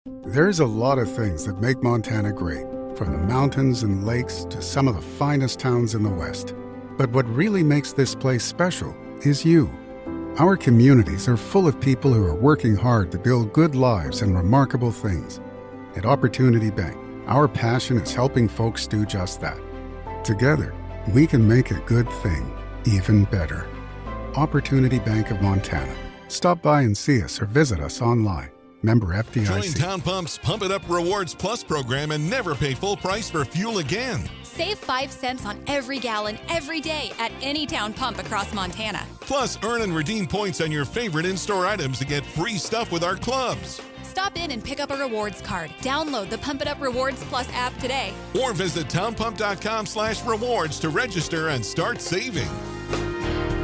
There's a lot of things that make Montana great, from the mountains and lakes to some of the finest towns in the West. But what really makes this place special is you. Our communities are full of people who are working hard to build good lives and remarkable things. At Opportunity Bank, our passion is helping folks do just that. Together, we can make a good thing even better. Opportunity Bank of Montana. Stop by and see us or visit us online. Member FDIC. Join Town Pump's Pump It Up Rewards Plus program and never pay full price for fuel again. Save 5 cents on every gallon every day at any Town Pump across Montana. Plus, earn and redeem points on your favorite in-store items to get free stuff with our clubs. Stop in and pick up a rewards card. Download the Pump It Up Rewards Plus app today. Or visit townpump.com/rewards to register and start saving.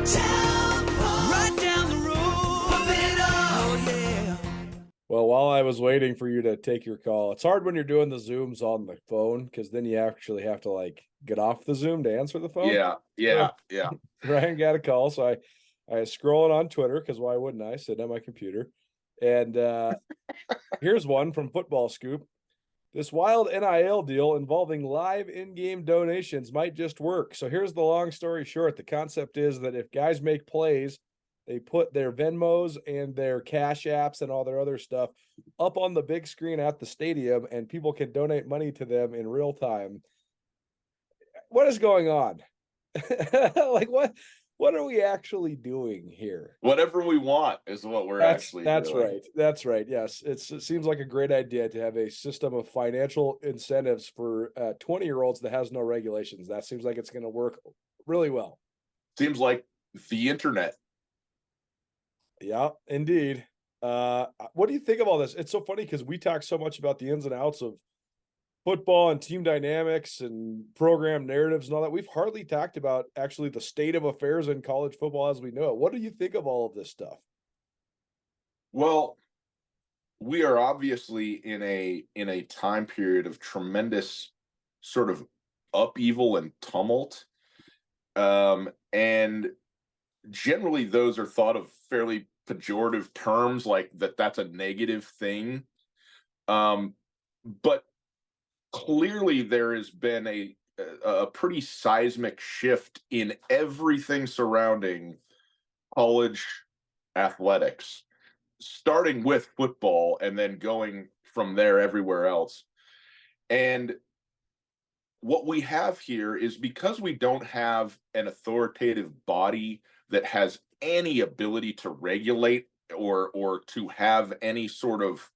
Town Pump. Right down the road. Pump it up. Oh, yeah. Well, while I was waiting for you to take your call, it's hard when you're doing the Zooms on the phone because then you actually have to like get off the Zoom to answer the phone. Yeah. Ryan got a call, so I was scrolling on Twitter because why wouldn't I? Sitting at my computer. And here's one from Football Scoop. This wild NIL deal involving live in-game donations might just work. So here's the long story short. The concept is that if guys make plays, they put their Venmos and their Cash Apps and all their other stuff up on the big screen at the stadium, and people can donate money to them in real time. What is going on? Like what are we actually doing here? Whatever we want is what we're actually that's doing. right. That's right. Yes. It seems like a great idea to have a system of financial incentives for 20-year-olds that has no regulations. That seems like it's going to work really well. Seems like the internet. Yeah, indeed. What do you think of all this? It's so funny because we talk so much about the ins and outs of football and team dynamics and program narratives and all that. We've hardly talked about actually the state of affairs in college football as we know it. What do you think of all of this stuff? Well, we are obviously in a time period of tremendous sort of upheaval and tumult. And generally those are thought of fairly pejorative terms, like that's a negative thing. But clearly there has been a pretty seismic shift in everything surrounding college athletics, starting with football and then going from there everywhere else. And what we have here is, because we don't have an authoritative body that has any ability to regulate or to have any sort of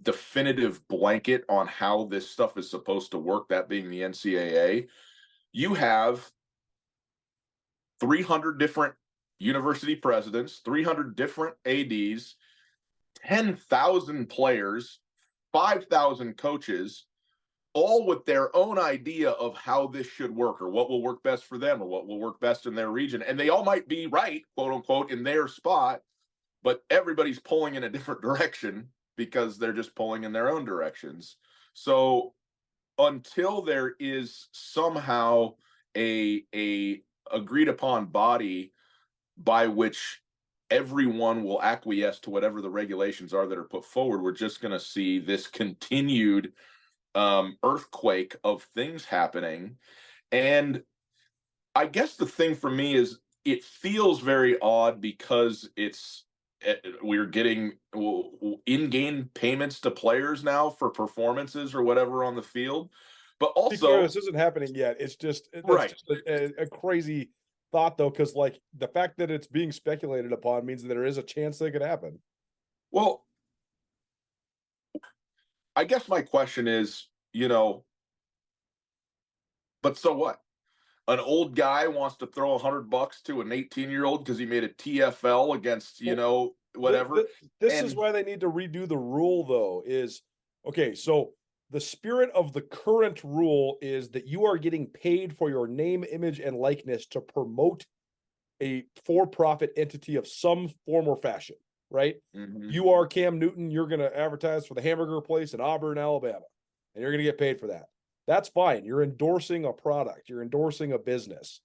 definitive blanket on how this stuff is supposed to work, that being the NCAA, you have 300 different university presidents, 300 different ADs, 10,000 players, 5,000 coaches, all with their own idea of how this should work or what will work best for them or what will work best in their region. And they all might be right, quote unquote, in their spot, but everybody's pulling in a different direction because they're just pulling in their own directions. So until there is somehow a agreed upon body by which everyone will acquiesce to whatever the regulations are that are put forward, we're just going to see this continued earthquake of things happening. And I guess the thing for me is it feels very odd because we're getting in-game payments to players now for performances or whatever on the field, but also this isn't happening yet. It's just right. Just a crazy thought though, because like the fact that it's being speculated upon means that there is a chance that it could happen. Well, I guess my question is, but so what? An old guy wants to throw $100 to an 18-year-old because he made a TFL against, whatever. This is why they need to redo the rule, though, so the spirit of the current rule is that you are getting paid for your name, image, and likeness to promote a for-profit entity of some form or fashion, right? Mm-hmm. You are Cam Newton, you're going to advertise for the hamburger place in Auburn, Alabama, and you're going to get paid for that. That's fine. You're endorsing a product. You're endorsing a business.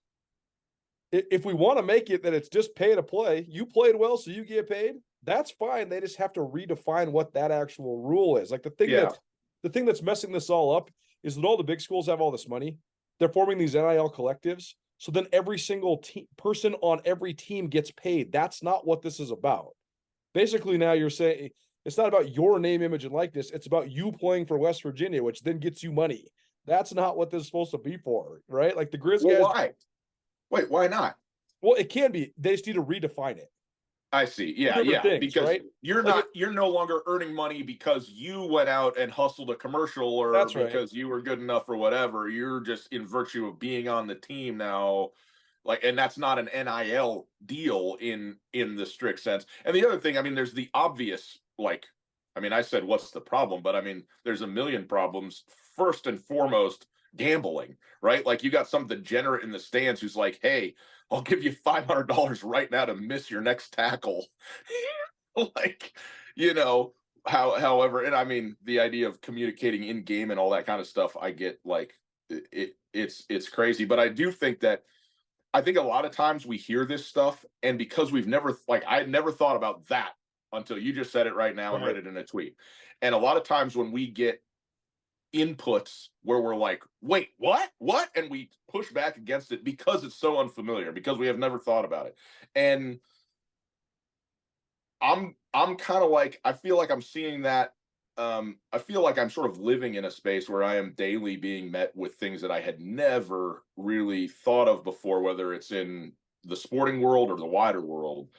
If we want to make it that it's just pay to play, you played well, so you get paid. That's fine. They just have to redefine what that actual rule is. Like the thing that's messing this all up is that all the big schools have all this money. They're forming these NIL collectives. So then every single person on every team gets paid. That's not what this is about. Basically, now you're saying it's not about your name, image, and likeness. It's about you playing for West Virginia, which then gets you money. That's not what this is supposed to be for, right? Like the Griz guys. Why? Wait, why not? Well, it can be. They just need to redefine it. I see. Yeah, things, because right? you're no longer earning money because you went out and hustled a commercial or because you were good enough or whatever. You're just in virtue of being on the team now. Like, and that's not an NIL deal in the strict sense. And the other thing, I mean, there's the obvious, like, I mean, I said, what's the problem? But I mean, there's a million problems. First and foremost, gambling, right? Like you got some degenerate in the stands who's like, hey, I'll give you $500 right now to miss your next tackle. Like, you know, however, and I mean, the idea of communicating in game and all that kind of stuff, I get like it's crazy. But I do think that I think a lot of times we hear this stuff, and because we've never, like, I had never thought about that until you just said it right now and read it in a tweet. And a lot of times when we get inputs where we're like, wait, what? And we push back against it because it's so unfamiliar, because we have never thought about it. And I'm kind of like, I feel like I'm seeing that. I feel like I'm sort of living in a space where I am daily being met with things that I had never really thought of before, whether it's in the sporting world or the wider world.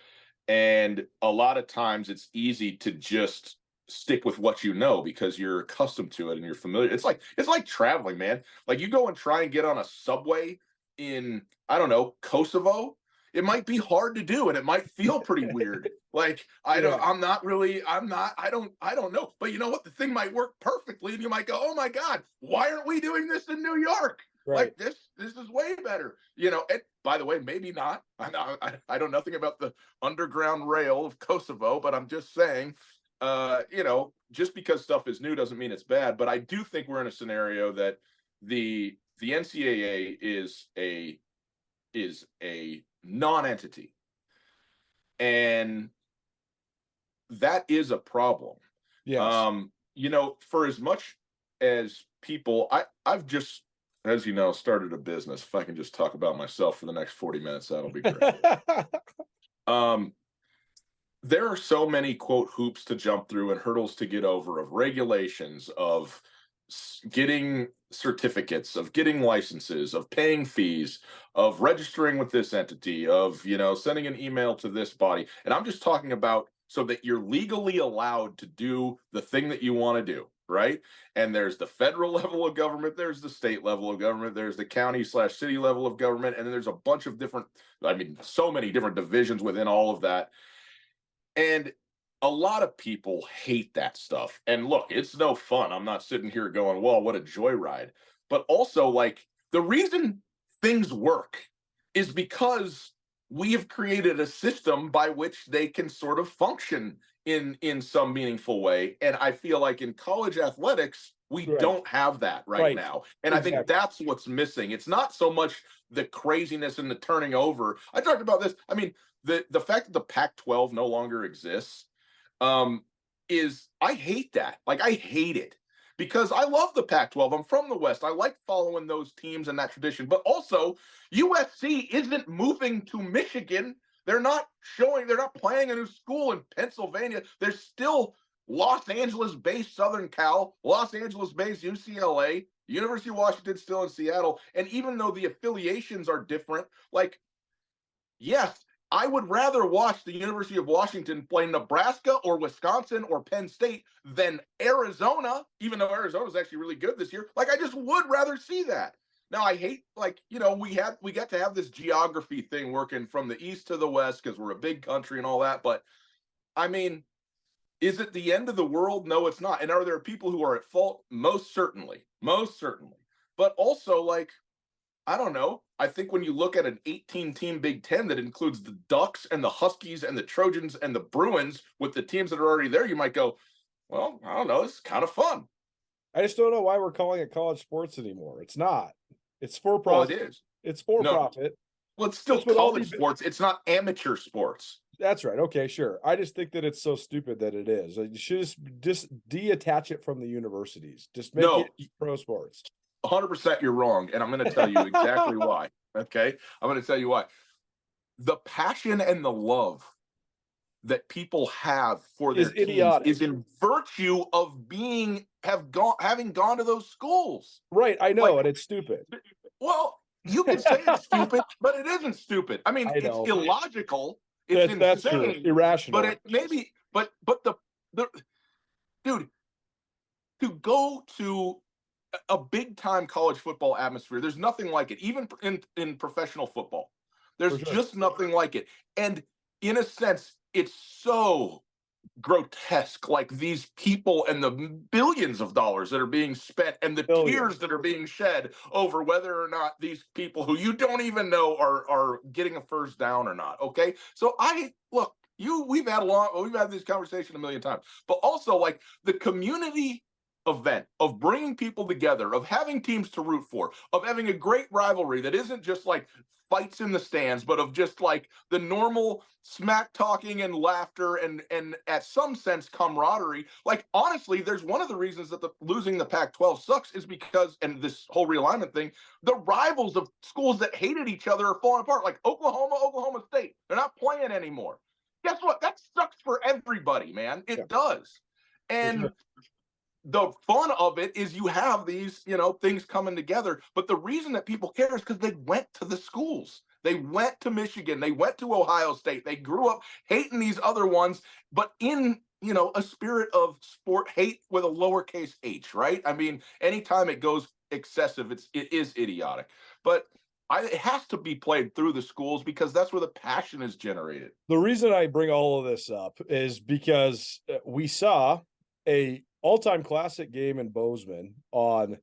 And a lot of times it's easy to just stick with what you know because you're accustomed to it and you're familiar. It's like traveling, man. Like you go and try and get on a subway in, I don't know, Kosovo. It might be hard to do and it might feel pretty weird. Like I don't know. But you know what? The thing might work perfectly and you might go, oh my God, why aren't we doing this in New York? Right. Like this is way better. You know, and by the way, maybe not. I know nothing about the underground rail of Kosovo, but I'm just saying, you know, just because stuff is new doesn't mean it's bad. But I do think we're in a scenario that the NCAA is a non-entity, and that is a problem. Yes. You know, for as much as people, I've just, as you know, started a business. If I can just talk about myself for the next 40 minutes, that'll be great. There are so many, quote, hoops to jump through and hurdles to get over, of regulations, of getting certificates, of getting licenses, of paying fees, of registering with this entity, of, you know, sending an email to this body. And I'm just talking about so that you're legally allowed to do the thing that you want to do, right? And there's the federal level of government, there's the state level of government, there's the county/city level of government, and then there's a bunch of different, I mean, so many different divisions within all of that. And a lot of people hate that stuff. And look, it's no fun. I'm not sitting here going, well, what a joyride. But also, like, the reason things work is because we have created a system by which they can sort of function in some meaningful way. And I feel like in college athletics, we don't have that right now. And I think that's what's missing. It's not so much the craziness and the turning over. I talked about this. I mean, the fact that the Pac-12 no longer exists is, I hate that. Like, I hate it because I love the Pac-12. I'm from the West. I like following those teams and that tradition. But also, USC isn't moving to Michigan. They're not playing a new school in Pennsylvania. They're still Los Angeles-based Southern Cal, Los Angeles-based UCLA, University of Washington still in Seattle. And even though the affiliations are different, like, yes, I would rather watch the University of Washington play Nebraska or Wisconsin or Penn State than Arizona, even though Arizona is actually really good this year. Like, I just would rather see that. Now, I hate, like, you know, we got to have this geography thing working from the east to the west because we're a big country and all that. But, I mean, is it the end of the world? No, it's not. And are there people who are at fault? Most certainly. Most certainly. But also, like, I don't know. I think when you look at an 18-team Big Ten that includes the Ducks and the Huskies and the Trojans and the Bruins with the teams that are already there, you might go, well, I don't know. It's kind of fun. I just don't know why we're calling it college sports anymore. It's not. It's for profit. Well, it is. It's for profit. Well, it's still college sports. It's not amateur sports. That's right. Okay, sure. I just think that it's so stupid that it is. Like, you should just detach it from the universities. Just make No. it pro sports. 100% you're wrong. And I'm going to tell you exactly why. Okay. I'm going to tell you why. The passion and the love that people have for their Is teams idiotic. is in virtue of having gone to those schools. Right. I know, Like, and it's stupid. Well, you can say it's stupid, but it isn't stupid. I mean, I it's know. illogical. It's That's true. insane. Irrational. But it maybe, but the dude, to go to a big time college football atmosphere, there's nothing like it. Even in professional football, there's For sure. just nothing like it. And in a sense, it's so grotesque, like these people and the billions of dollars that are being spent and the tears that are being shed over whether or not these people who you don't even know are getting a first down or not. Okay, so we've had this conversation a million times, but also like the community event of bringing people together, of having teams to root for, of having a great rivalry that isn't just like fights in the stands, but of just like the normal smack talking and laughter and at some sense camaraderie. Like, honestly, there's one of the reasons that losing the Pac-12 sucks is because, and this whole realignment thing, the rivals of schools that hated each other are falling apart. Like Oklahoma State, they're not playing anymore. Guess what? That sucks for everybody, man. It does. And the fun of it is you have these, things coming together. But the reason that people care is because they went to the schools. They went to Michigan. They went to Ohio State. They grew up hating these other ones, but in, a spirit of sport hate with a lowercase h, right? I mean, anytime it goes excessive, it is idiotic. But it has to be played through the schools because that's where the passion is generated. The reason I bring all of this up is because we saw a all-time classic game in Bozeman on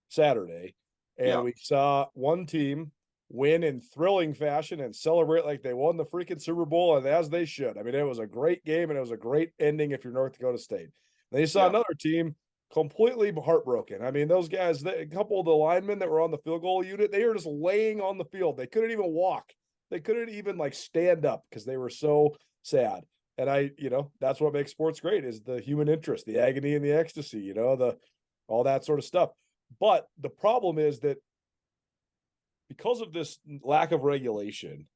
Saturday, and we saw one team win in thrilling fashion and celebrate like they won the freaking Super Bowl, and as they should. I mean, it was a great game, and it was a great ending if you're North Dakota State. Then you saw another team completely heartbroken. I mean, those guys, a couple of the linemen that were on the field goal unit, they were just laying on the field. They couldn't even walk. They couldn't even stand up because they were so sad. And that's what makes sports great, is the human interest, the agony and the ecstasy, all that sort of stuff. But the problem is that because of this lack of regulation,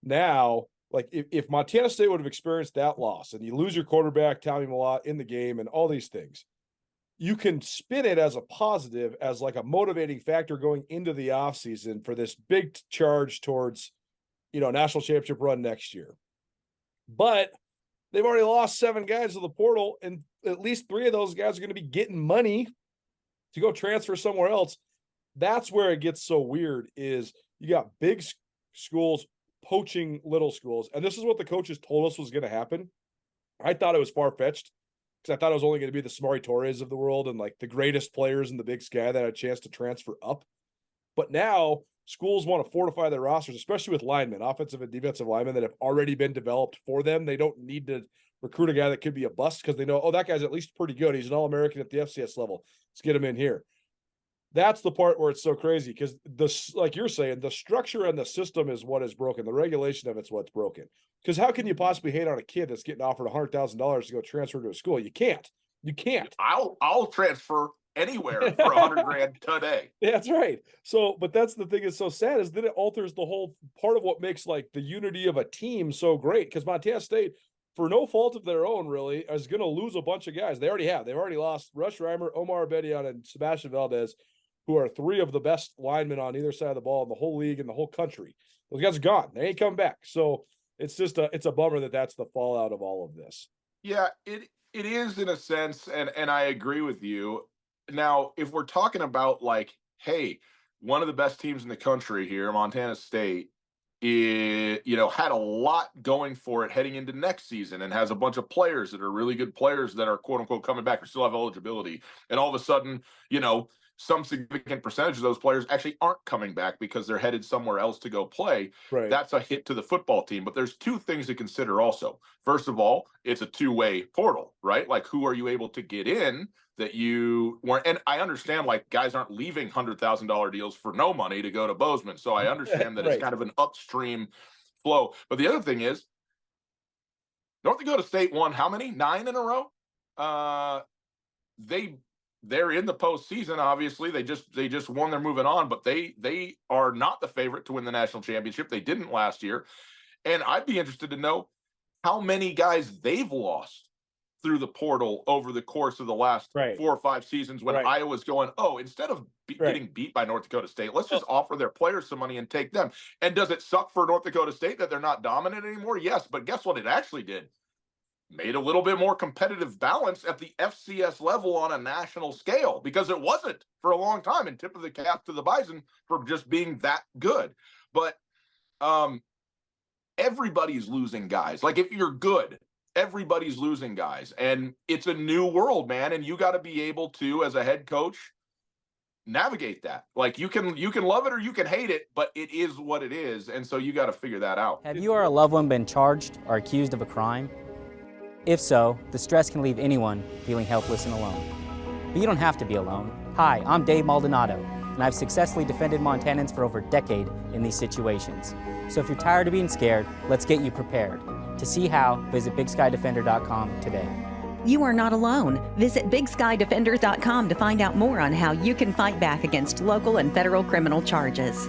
now, like if Montana State would have experienced that loss and you lose your quarterback, Tommy Mellott, in the game and all these things, you can spin it as a positive, as like a motivating factor going into the offseason for this big charge towards, national championship run next year. But they've already lost 7 guys to the portal, and at least 3 of those guys are going to be getting money to go transfer somewhere else. That's where it gets so weird, is you got big schools poaching little schools. And this is what the coaches told us was going to happen. I thought it was far-fetched because I thought it was only going to be the Samori Torres of the world and like the greatest players in the Big Sky that had a chance to transfer up. But now schools want to fortify their rosters, especially with linemen, offensive and defensive linemen that have already been developed for them. They don't need to recruit a guy that could be a bust because they know, that guy's at least pretty good. He's an All-American at the FCS level. Let's get him in here. That's the part where it's so crazy because like you're saying, the structure and the system is what is broken. The regulation of it's what's broken. Because how can you possibly hate on a kid that's getting offered $100,000 to go transfer to a school? You can't. I'll transfer anywhere for $100,000 today. Yeah, that's right. So, but that's the thing that's so sad, is that it alters the whole part of what makes like the unity of a team so great. Because Montana State, for no fault of their own, really, is going to lose a bunch of guys. They already have. They've already lost Rush Reimer, Omar Abedian, and Sebastian Valdez, who are 3 of the best linemen on either side of the ball in the whole league and the whole country. Those guys are gone. They ain't coming back. So it's just it's a bummer that that's the fallout of all of this. Yeah, it is in a sense, and I agree with you. Now, if we're talking about like, hey, one of the best teams in the country here, Montana State, had a lot going for it heading into next season and has a bunch of players that are really good players that are quote unquote coming back or still have eligibility. And all of a sudden, some significant percentage of those players actually aren't coming back because they're headed somewhere else to go play. Right. That's a hit to the football team. But there's 2 things to consider also. First of all, it's a 2-way portal, right? Like, who are you able to get in that you weren't? And I understand, like, guys aren't leaving $100,000 deals for no money to go to Bozeman. So I understand that Right. It's kind of an upstream flow. But the other thing is, North Dakota State won how many? 9 in a row. They're in the postseason. Obviously, they just won. They're moving on, but they are not the favorite to win the national championship. They didn't last year, and I'd be interested to know how many guys they've lost through the portal over the course of the last 4 or 5 seasons. When Iowa's going, instead of getting beat by North Dakota State, let's just offer their players some money and take them. And does it suck for North Dakota State that they're not dominant anymore? Yes, but guess what? It actually did. Made a little bit more competitive balance at the FCS level on a national scale, because it wasn't for a long time, and tip of the cap to the Bison for just being that good. But everybody's losing guys. Like, if you're good, everybody's losing guys, and it's a new world, man. And you got to be able to, as a head coach, navigate that. Like, you can love it or you can hate it, but it is what it is. And so you got to figure that out. Have you or a loved one been charged or accused of a crime? If so, the stress can leave anyone feeling helpless and alone. But you don't have to be alone. Hi, I'm Dave Maldonado, and I've successfully defended Montanans for over a decade in these situations. So if you're tired of being scared, let's get you prepared. To see how, visit BigSkyDefender.com today. You are not alone. Visit BigSkyDefender.com to find out more on how you can fight back against local and federal criminal charges.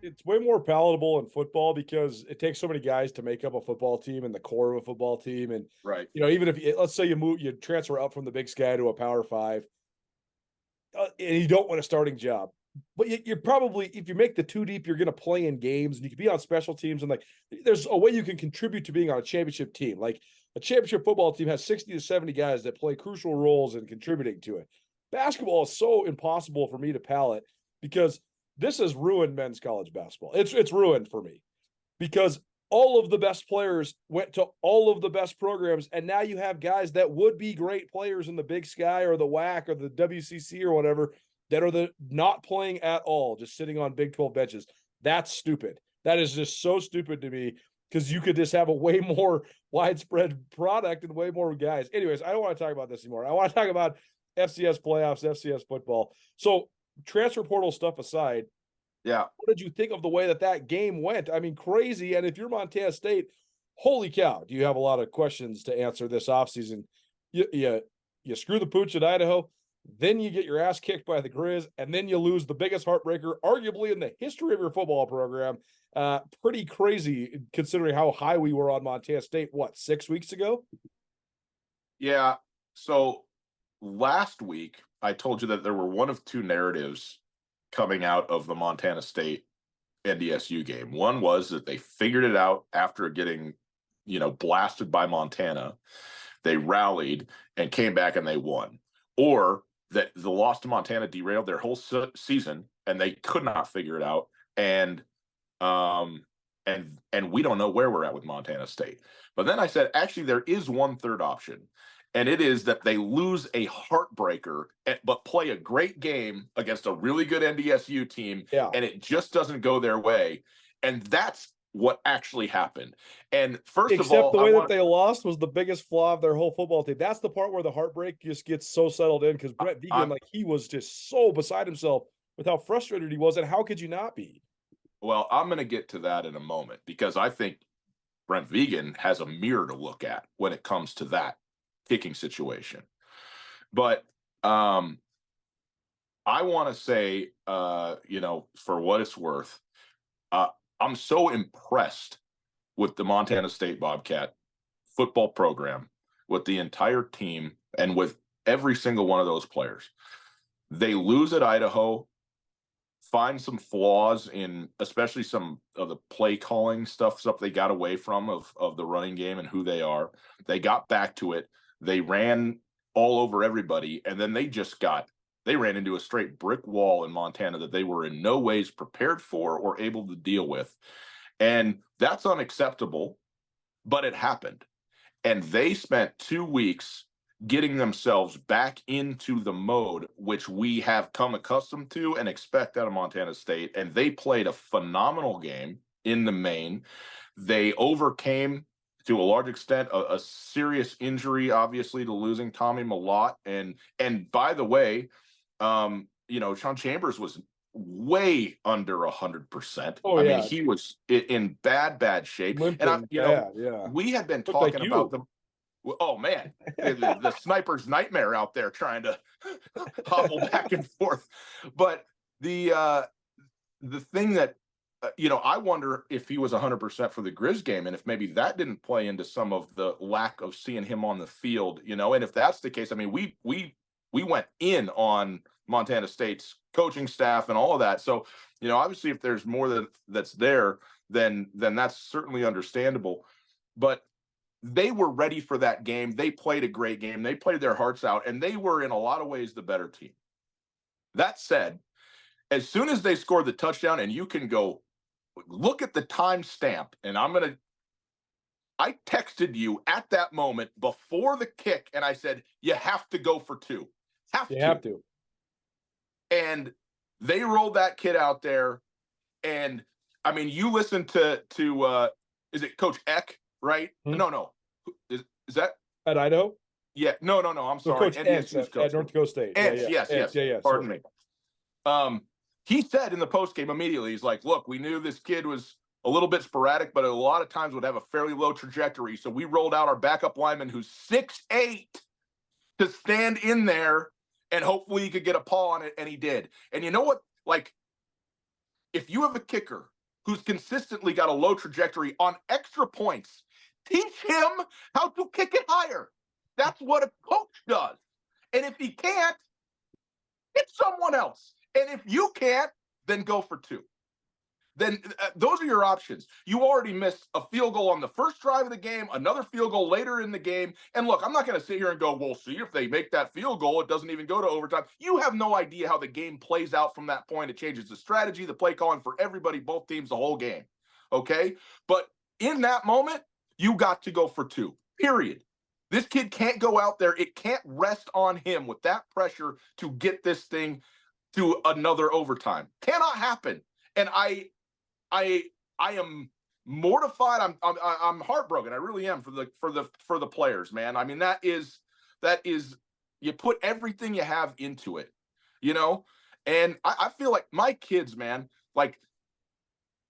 It's way more palatable in football because it takes so many guys to make up a football team and the core of a football team. And, even if let's say you transfer up from the Big Sky to a Power 5 and you don't win a starting job, but you're probably, if you make the 2 deep, you're going to play in games and you can be on special teams. And there's a way you can contribute to being on a championship team. Like, a championship football team has 60 to 70 guys that play crucial roles in contributing to it. Basketball is so impossible for me to palate because this has ruined men's college basketball. It's ruined for me because all of the best players went to all of the best programs, and now you have guys that would be great players in the Big Sky or the WAC or the WCC or whatever that are not playing at all, just sitting on Big 12 benches. That's stupid. That is just so stupid to me because you could just have a way more widespread product and way more guys. Anyways, I don't want to talk about this anymore. I want to talk about FCS playoffs, FCS football. So, transfer portal stuff aside, what did you think of the way that game went? I mean, crazy. And if you're Montana State, holy cow, do you have a lot of questions to answer this offseason? You screw the pooch at Idaho, then you get your ass kicked by the Griz, and then you lose the biggest heartbreaker, arguably in the history of your football program. Pretty crazy considering how high we were on Montana State, 6 weeks ago? Yeah. So last week, I told you that there were one of 2 narratives coming out of the Montana State NDSU game. One was that they figured it out after getting, blasted by Montana. They rallied and came back and they won. Or that the loss to Montana derailed their whole season and they could not figure it out. And we don't know where we're at with Montana State. But then I said, actually, there is one third option. And it is that they lose a heartbreaker, but play a great game against a really good NDSU team, and it just doesn't go their way. And that's what actually happened. And except the way that they lost was the biggest flaw of their whole football team. That's the part where the heartbreak just gets so settled in because Brent Vigen, he was just so beside himself with how frustrated he was. And how could you not be? Well, I'm going to get to that in a moment because I think Brent Vigen has a mirror to look at when it comes to that kicking situation. But I want to say, for what it's worth, I'm so impressed with the Montana State Bobcat football program, with the entire team, and with every single one of those players. They lose at Idaho, find some flaws in especially some of the play calling stuff they got away from of the running game and who they are. They got back to it. They ran all over everybody, and then they ran into a straight brick wall in Montana that they were in no ways prepared for or able to deal with. And that's unacceptable, but it happened. And they spent 2 weeks getting themselves back into the mode which we have come accustomed to and expect out of Montana State. And they played a phenomenal game in the main. They overcame, to a large extent, a serious injury, obviously, to losing Tommy Malott. And by the way, Sean Chambers was way under 100%. Oh, I yeah. mean, he was in bad shape. Limping And bad, we had been Looked like talking you. about them. Oh man, the sniper's nightmare out there trying to hobble back and forth. But the thing that I wonder if he was 100% for the Griz game, and if maybe that didn't play into some of the lack of seeing him on the field. And if that's the case, I mean, we went in on Montana State's coaching staff and all of that. So obviously, if there's more that's there, then that's certainly understandable. But they were ready for that game. They played a great game. They played their hearts out, and they were in a lot of ways the better team. That said, as soon as they scored the touchdown, and you can go look at the timestamp, and I texted you at that moment before the kick, and I said, you have to go for two. You have to. And they rolled that kid out there, and I mean, you listen to is it Coach Eck? Right? No. Is that At Idaho? Yeah. No. I'm sorry. Coach Ents at North Dakota State. Yes. Yeah. Pardon me. He said in the postgame immediately, he's like, look, we knew this kid was a little bit sporadic, but a lot of times would have a fairly low trajectory. So we rolled out our backup lineman who's 6'8" to stand in there, and hopefully he could get a paw on it, and he did. And you know what? Like, if you have a kicker who's consistently got a low trajectory on extra points, teach him how to kick it higher. That's what a coach does. And if he can't, get someone else. And if you can't, then go for two. Then those are your options. You already missed a field goal on the first drive of the game, another field goal later in the game. And look, I'm not going to sit here and go, well, see, if they make that field goal, it doesn't even go to overtime. You have no idea how the game plays out from that point. It changes the strategy, the play calling for everybody, both teams, the whole game. Okay? But in that moment, you got to go for two, period. This kid can't go out there. It can't rest on him with that pressure to get this thing to another overtime. Cannot happen. And I am mortified. I'm heartbroken. I really am for the players, man. I mean, that is you put everything you have into it, and I feel like my kids, man, like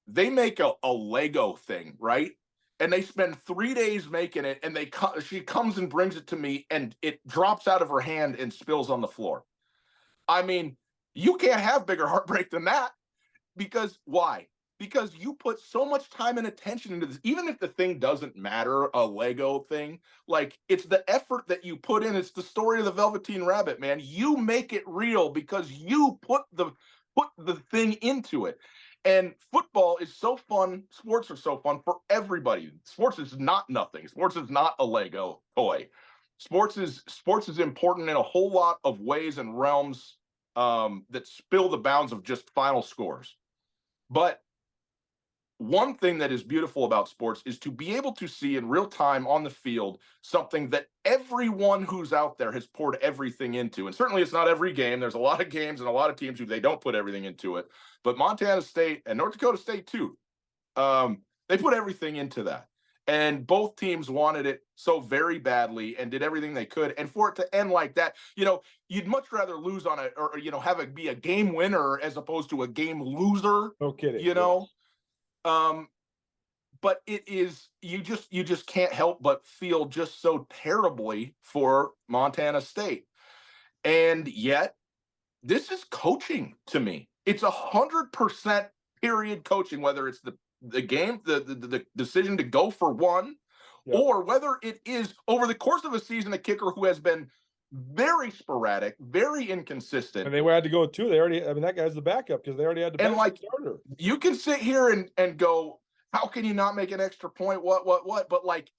they make a Lego thing, right? And they spend 3 days making it, and she comes and brings it to me, and it drops out of her hand and spills on the floor. I mean, you can't have bigger heartbreak than that. Because why? Because you put so much time and attention into this, even if the thing doesn't matter, a Lego thing, like it's the effort that you put in. It's the story of the Velveteen Rabbit, man. You make it real because you put the thing into it. And football is so fun. Sports are so fun for everybody. Sports is not nothing. Sports is not a Lego toy. Sports is important in a whole lot of ways and realms that spill the bounds of just final scores. But one thing that is beautiful about sports is to be able to see in real time on the field something that everyone who's out there has poured everything into. And certainly it's not every game. There's a lot of games and a lot of teams who they don't put everything into it. But Montana State and North Dakota State too, they put everything into that. And both teams wanted it so very badly and did everything they could. And for it to end like that, you'd much rather lose on it or have it be a game winner as opposed to a game loser. No kidding. But it is, you just can't help but feel just so terribly for Montana State. And yet this is coaching to me. It's 100% period coaching, whether it's the game, the decision to go for one, or whether it is over the course of a season, a kicker who has been very sporadic, very inconsistent. And they had to go with two. That guy's the backup because they already had the backup starter. You can sit here and go, how can you not make an extra point? What? But like,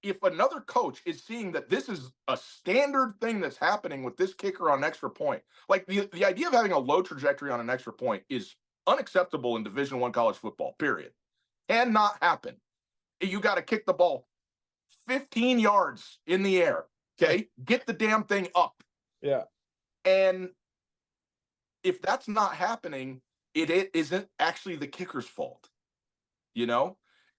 if another coach is seeing that this is a standard thing that's happening with this kicker on an extra point, like the idea of having a low trajectory on an extra point is unacceptable in Division I college football, period. Cannot happen. You got to kick the ball 15 yards in the air. Okay. Get the damn thing up. Yeah. And if that's not happening, it isn't actually the kicker's fault,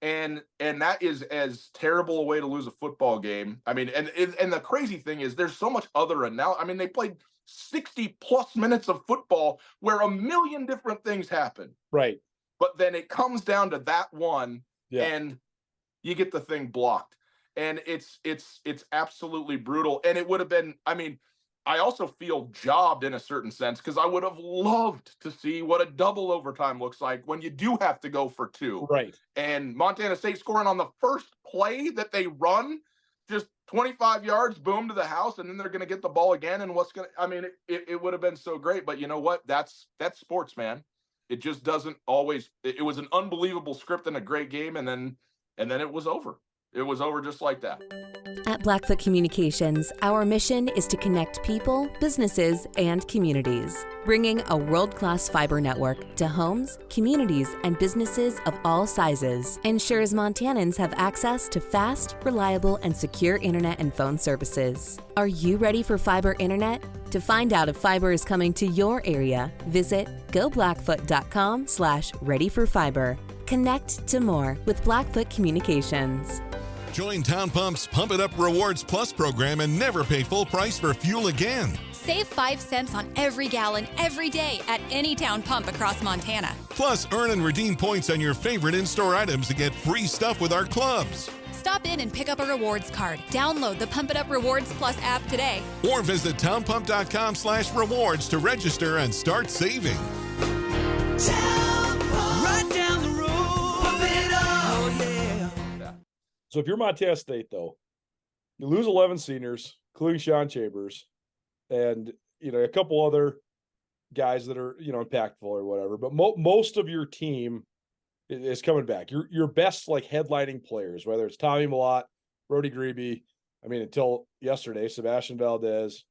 and that is as terrible a way to lose a football game. I mean, and the crazy thing is there's so much other they played 60 plus minutes of football where a million different things happen. Right. But then it comes down to that one, Yeah. and you get the thing blocked. And it's absolutely brutal. And it would have been, I mean, I also feel jobbed in a certain sense because I would have loved to see what a double overtime looks like when you do have to go for two. Right. And Montana State scoring on the first play that they run, just 25 yards, boom, to the house, and then they're going to get the ball again. And it would have been so great. But you know what? That's sports, man. It just doesn't always. It was an unbelievable script and a great game, and then it was over. It was over just like that. At Blackfoot Communications, our mission is to connect people, businesses, and communities, bringing a world-class fiber network to homes, communities, and businesses of all sizes. Ensures Montanans have access to fast, reliable, and secure internet and phone services. Are you ready for fiber internet? To find out if fiber is coming to your area, visit goblackfoot.com/readyforfiber. Connect to more with Blackfoot Communications. Join Town Pump's Pump It Up Rewards Plus program and never pay full price for fuel again. Save 5 cents on every gallon every day at any town pump across Montana. Plus, earn and redeem points on your favorite in-store items to get free stuff with our clubs. Stop in and pick up a rewards card. Download the Pump It Up Rewards Plus app today. Or visit townpump.com/rewards to register and start saving. Town Pump. Right down the road. Pump it up. Oh, yeah. So if you're Montana State, though, you lose 11 seniors, including Sean Chambers, and a couple other guys that are impactful or whatever. But most of your team is coming back. Your best headlining players, whether it's Tommy Malott, Brody Grebe, until yesterday, Sebastian Valdez.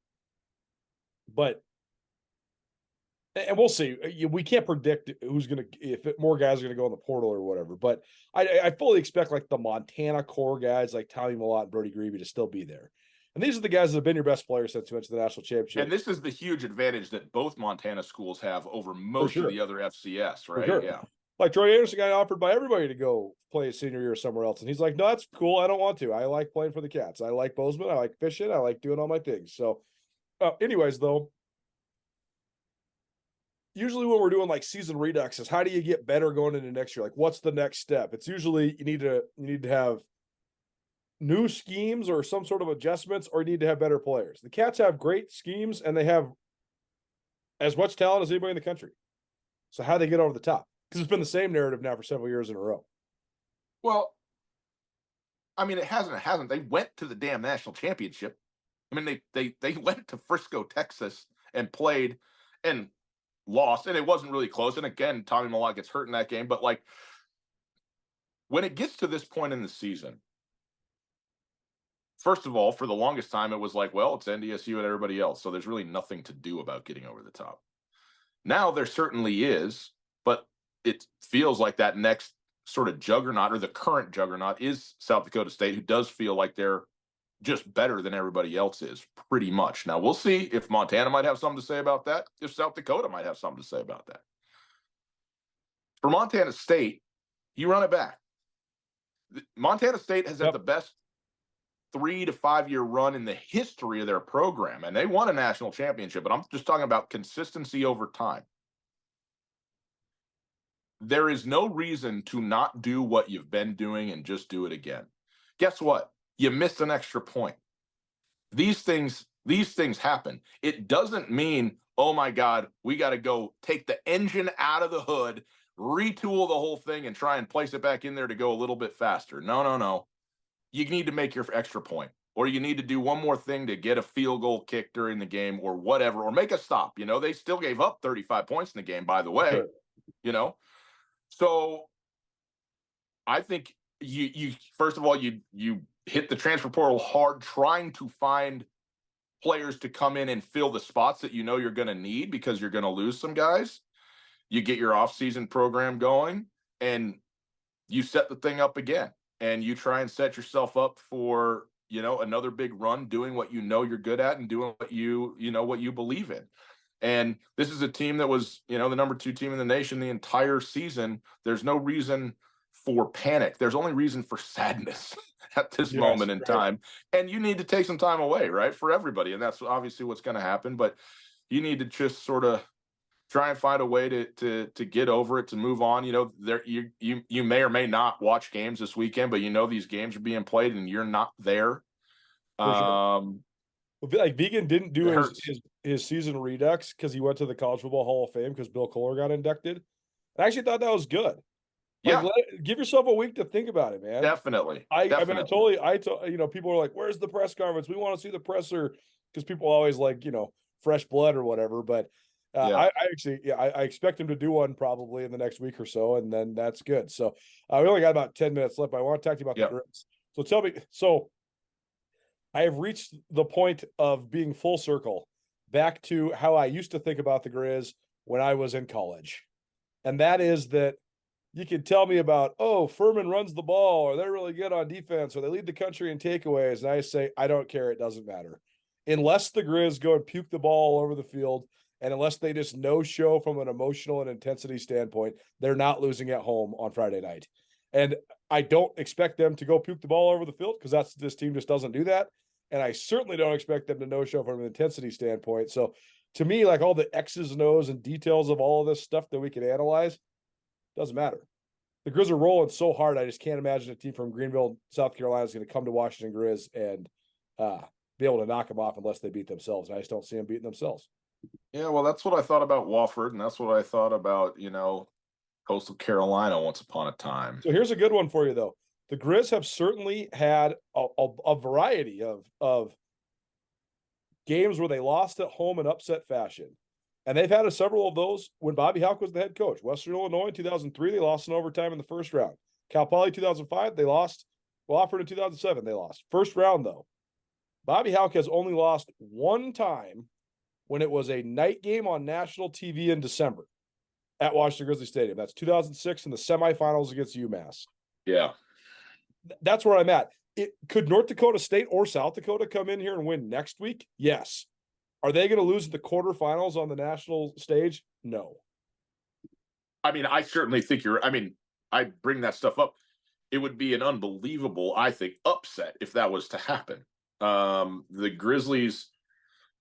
And we'll see. We can't predict if more guys are going to go in the portal or whatever. But I fully expect the Montana core guys like Tommy Malott and Brody Grebe to still be there. And these are the guys that have been your best players since you went to the national championship. And this is the huge advantage that both Montana schools have over most of the other FCS, right? Sure. Yeah. Like Troy Anderson got offered by everybody to go play his senior year somewhere else. And he's like, no, that's cool. I don't want to. I like playing for the Cats. I like Bozeman. I like fishing. I like doing all my things. So anyways, though, usually when we're doing season redux is how do you get better going into next year? What's the next step? It's usually you need to have new schemes or some sort of adjustments, or you need to have better players. The Cats have great schemes and they have as much talent as anybody in the country. So how do they get over the top? Because it's been the same narrative now for several years in a row. Well, it hasn't. They went to the damn national championship. They went to Frisco, Texas and played and lost, and it wasn't really close. And again, Tommy Malott gets hurt in that game. But when it gets to this point in the season, first of all, for the longest time, it was it's NDSU and everybody else. So there's really nothing to do about getting over the top. Now there certainly is, but it feels like that next sort of juggernaut, or the current juggernaut, is South Dakota State, who does feel like they're just better than everybody else is, pretty much. Now, we'll see if Montana might have something to say about that, if South Dakota might have something to say about that. For Montana State, you run it back. Montana State has had the best 3 to 5 year run in the history of their program, and they won a national championship, but I'm just talking about consistency over time. There is no reason to not do what you've been doing and just do it again. Guess what? You missed an extra point. These things happen. It doesn't mean, oh my God, we got to go take the engine out of the hood, retool the whole thing, and try and place it back in there to go a little bit faster. No. You need to make your extra point, or you need to do one more thing to get a field goal kick during the game, or whatever, or make a stop. They still gave up 35 points in the game, by the way. Sure. So I think you first of all, you hit the transfer portal hard, trying to find players to come in and fill the spots that you're going to need, because you're going to lose some guys. You get your off-season program going, and you set the thing up again, and you try and set yourself up for, another big run, doing what you're good at and doing what what you believe in. And this is a team that was, the number 2 team in the nation the entire season. There's no reason for panic. There's only reason for sadness at this moment in time. And you need to take some time away, right, for everybody. And that's obviously what's going to happen. But You need to just sort of try and find a way to get over it, to move on. You know, you may or may not watch games this weekend, but you know these games are being played and you're not there. Sure. Like Vegan didn't do his season redux because he went to the College Football Hall of Fame because Bill Kohler got inducted. I actually thought that was good. Like, give yourself a week to think about it, man. Definitely. I mean, you know, people are like, "Where's the press conference? We want to see the presser," because people always like, you know, fresh blood or whatever. But I expect him to do one probably in the next week or so, and then that's good. So we only got about 10 minutes left. But I want to talk to you about the Griz. So tell me, I have reached the point of being full circle back to how I used to think about the Griz when I was in college, and that is that. You can tell me about, Furman runs the ball, or they're really good on defense, or they lead the country in takeaways. And I say, I don't care. It doesn't matter. Unless the Griz go and puke the ball all over the field, and unless they just no-show from an emotional and intensity standpoint, they're not losing at home on Friday night. And I don't expect them to go puke the ball over the field because this team just doesn't do that. And I certainly don't expect them to no-show from an intensity standpoint. So to me, like all the X's and O's and details of all of this stuff that we can analyze, doesn't matter. The Griz are rolling so hard. I just can't imagine a team from Greenville, South Carolina is going to come to Washington Griz and be able to knock them off unless they beat themselves. And I just don't see them beating themselves. Yeah, well, that's what I thought about Wofford, and that's what I thought about, you know, Coastal Carolina once upon a time. So here's a good one for you, though. The Griz have certainly had a variety of games where they lost at home in upset fashion. And they've had several of those when Bobby Hauck was the head coach. Western Illinois in 2003, they lost in overtime in the first round. Cal Poly 2005, they lost. Wofford in 2007, they lost. First round, though. Bobby Hauck has only lost one time when it was a night game on national TV in December at Washington Grizzly Stadium. That's 2006 in the semifinals against UMass. Yeah. That's where I'm at. Could North Dakota State or South Dakota come in here and win next week? Yes. Are they going to lose the quarterfinals on the national stage? No. I mean, I certainly think I bring that stuff up. It would be an unbelievable, I think, upset if that was to happen. The Grizzlies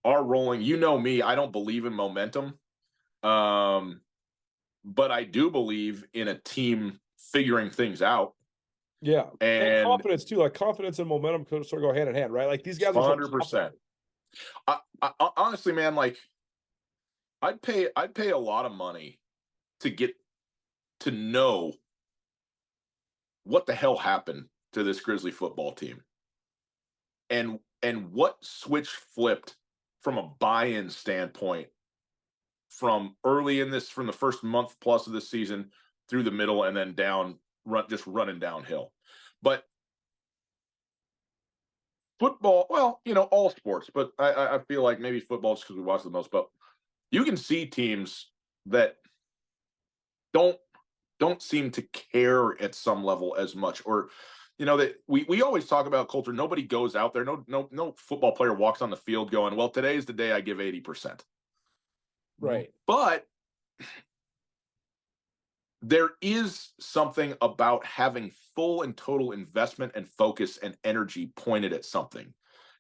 are rolling. You know me, I don't believe in momentum. But I do believe in a team figuring things out. Yeah. And confidence too. Like confidence and momentum sort of go hand in hand, right? Like these guys are 100%. I honestly, man, like I'd pay a lot of money to get to know what the hell happened to this Grizzly football team and what switch flipped from a buy-in standpoint from early in this, from the first month plus of the season through the middle and then just running downhill. But football, well, you know, all sports, but I feel like maybe football just because we watch the most, but you can see teams that don't seem to care at some level as much, or, you know, that we always talk about Colter. Nobody goes out there. No football player walks on the field going, well, today's the day I give 80%. Right. But there is something about having full and total investment and focus and energy pointed at something.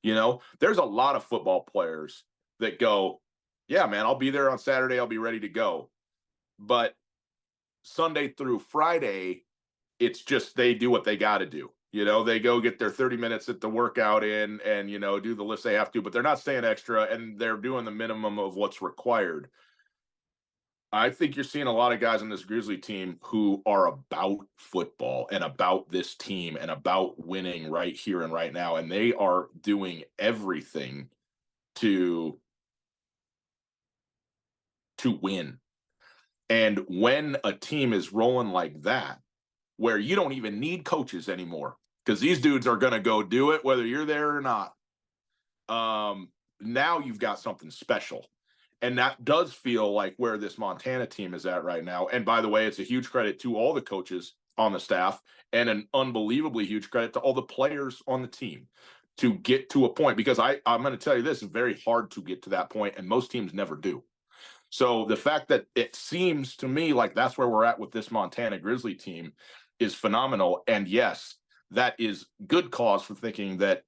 You know, there's a lot of football players that go, yeah, man, I'll be there on Saturday. I'll be ready to go. But Sunday through Friday, it's just they do what they got to do. You know, they go get their 30 minutes at the workout in and, you know, do the lifts they have to, but they're not staying extra and they're doing the minimum of what's required. I think you're seeing a lot of guys on this Grizzly team who are about football and about this team and about winning right here and right now. And they are doing everything to win. And when a team is rolling like that, where you don't even need coaches anymore, because these dudes are going to go do it, whether you're there or not. Now you've got something special. And that does feel like where this Montana team is at right now. And by the way, it's a huge credit to all the coaches on the staff and an unbelievably huge credit to all the players on the team to get to a point, because I'm going to tell you this, it's very hard to get to that point, and most teams never do. So the fact that it seems to me like that's where we're at with this Montana Grizzly team is phenomenal. And yes, that is good cause for thinking that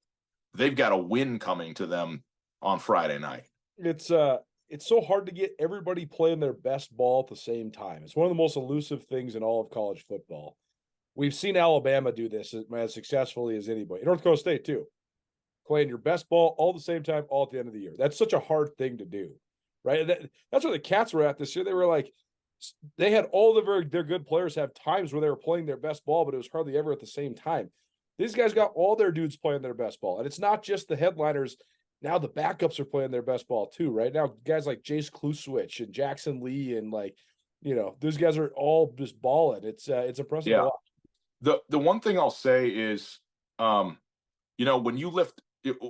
they've got a win coming to them on Friday night. It's it's so hard to get everybody playing their best ball at the same time. It's one of the most elusive things in all of college football. We've seen Alabama do this as successfully as anybody. North Dakota State too. Playing your best ball all at the same time, all at the end of the year. That's such a hard thing to do, right? That's where the Cats were at this year. They were like, they had all their good players have times where they were playing their best ball, but it was hardly ever at the same time. These guys got all their dudes playing their best ball. And it's not just the headliners. Now the backups are playing their best ball too, right? Now guys like Jace Kluswich and Jackson Lee and those guys are all just balling. It's impressive to watch. The one thing I'll say is, when you lift,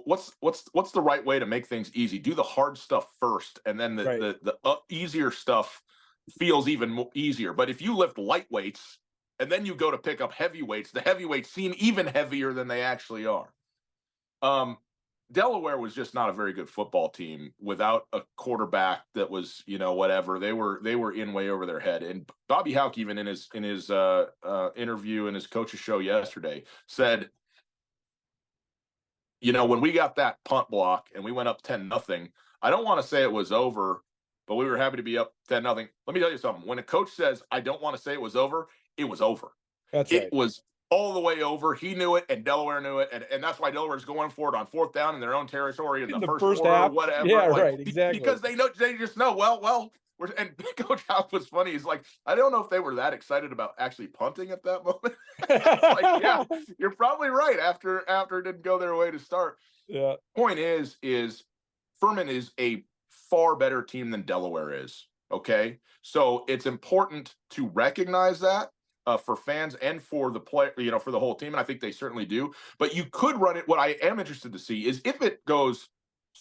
what's the right way to make things easy? Do the hard stuff first, and then the easier stuff feels even more easier. But if you lift light weights and then you go to pick up heavyweights, the heavyweights seem even heavier than they actually are. Delaware was just not a very good football team without a quarterback that was, whatever. They were in way over their head. And Bobby Hauck, even in his interview in his coach's show yesterday, said, when we got that punt block and we went up 10-0, I don't want to say it was over, but we were happy to be up 10-0. Let me tell you something. When a coach says, I don't want to say it was over, it was over. That's right. It was all the way over. He knew it, and Delaware knew it, and that's why Delaware's going for it on 4th down in their own territory in the first quarter half, or whatever. Yeah, right, exactly. Because they just know. Well. And Coach Hauck was funny. He's like, I don't know if they were that excited about actually punting at that moment. Like, yeah, you're probably right. After it didn't go their way to start. Yeah. Point is Furman is a far better team than Delaware is. Okay, so it's important to recognize that. For fans and for the player, for the whole team. And I think they certainly do. But you could run it. What I am interested to see is if it goes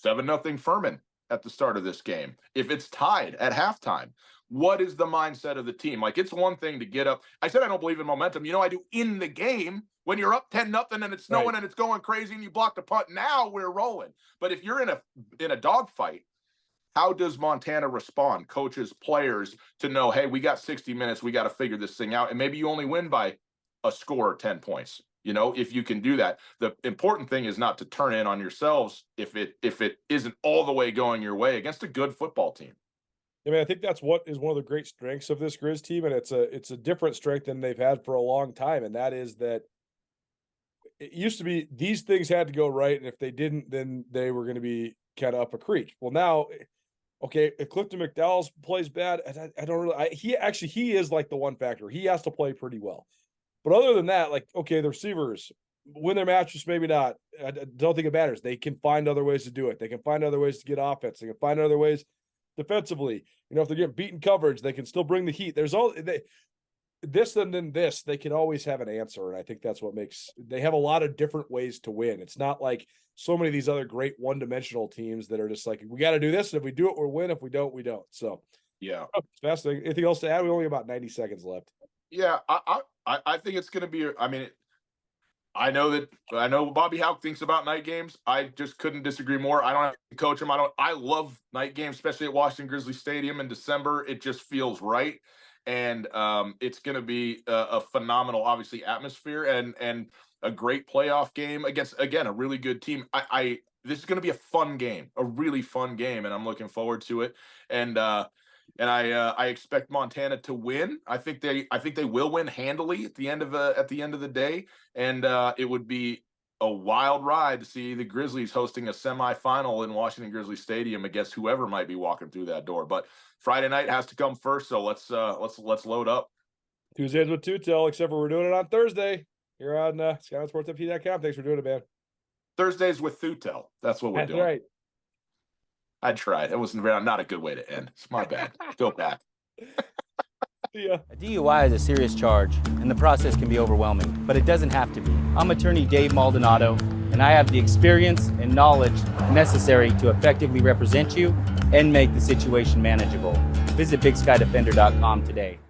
7-0 Furman at the start of this game, if it's tied at halftime, what is the mindset of the team? Like, it's one thing to get up. I said I don't believe in momentum. I do in the game when you're up 10-0 and it's snowing and it's going crazy and you block the punt. Now we're rolling. But if you're in a dogfight, how does Montana respond, coaches, players, to know, hey, we got 60 minutes, we got to figure this thing out, and maybe you only win by a score or 10 points. If you can do that. The important thing is not to turn in on yourselves if it isn't all the way going your way against a good football team. I mean, I think that's what is one of the great strengths of this Griz team, and it's a different strength than they've had for a long time, and that is that it used to be these things had to go right, and if they didn't, then they were going to be kind of up a creek. Well, now, okay, if Clifton McDowell's plays bad, I don't really. He is like the one factor. He has to play pretty well, but other than that, like, okay, the receivers win their matches, maybe not. I don't think it matters. They can find other ways to do it. They can find other ways to get offense. They can find other ways defensively. If they're getting beaten coverage, they can still bring the heat. There's this and then this. They can always have an answer, and I think that's what makes. They have a lot of different ways to win. It's not like so many of these other great one-dimensional teams that are just like, we got to do this, and if we do it, we'll win. If we don't, we don't. So, yeah, it's fascinating. Anything else to add? We only have about 90 seconds left. Yeah, I think it's going to be. I mean, I know Bobby Hauck thinks about night games. I just couldn't disagree more. I don't have to coach him. I love night games, especially at Washington Grizzly Stadium in December. It just feels right, and it's going to be a phenomenal, obviously, atmosphere and a great playoff game against, again, a really good team. This is going to be a fun game, a really fun game, and I'm looking forward to it. And I expect Montana to win. I think they will win handily at the end of the day, and it would be a wild ride to see the Grizzlies hosting a semifinal in Washington Grizzly Stadium against whoever might be walking through that door. But Friday night has to come first, so let's load up. Tuesdays with Tootell, except for we're doing it on Thursday here on SkylineSportsFT.com. Thanks for doing it, man. Thursdays with Tootell. That's what we're doing. That's right. I tried. It wasn't not a good way to end. It's my bad. Feel bad. Yeah. A DUI is a serious charge, and the process can be overwhelming, but it doesn't have to be. I'm attorney Dave Maldonado, and I have the experience and knowledge necessary to effectively represent you and make the situation manageable. Visit BigSkyDefender.com today.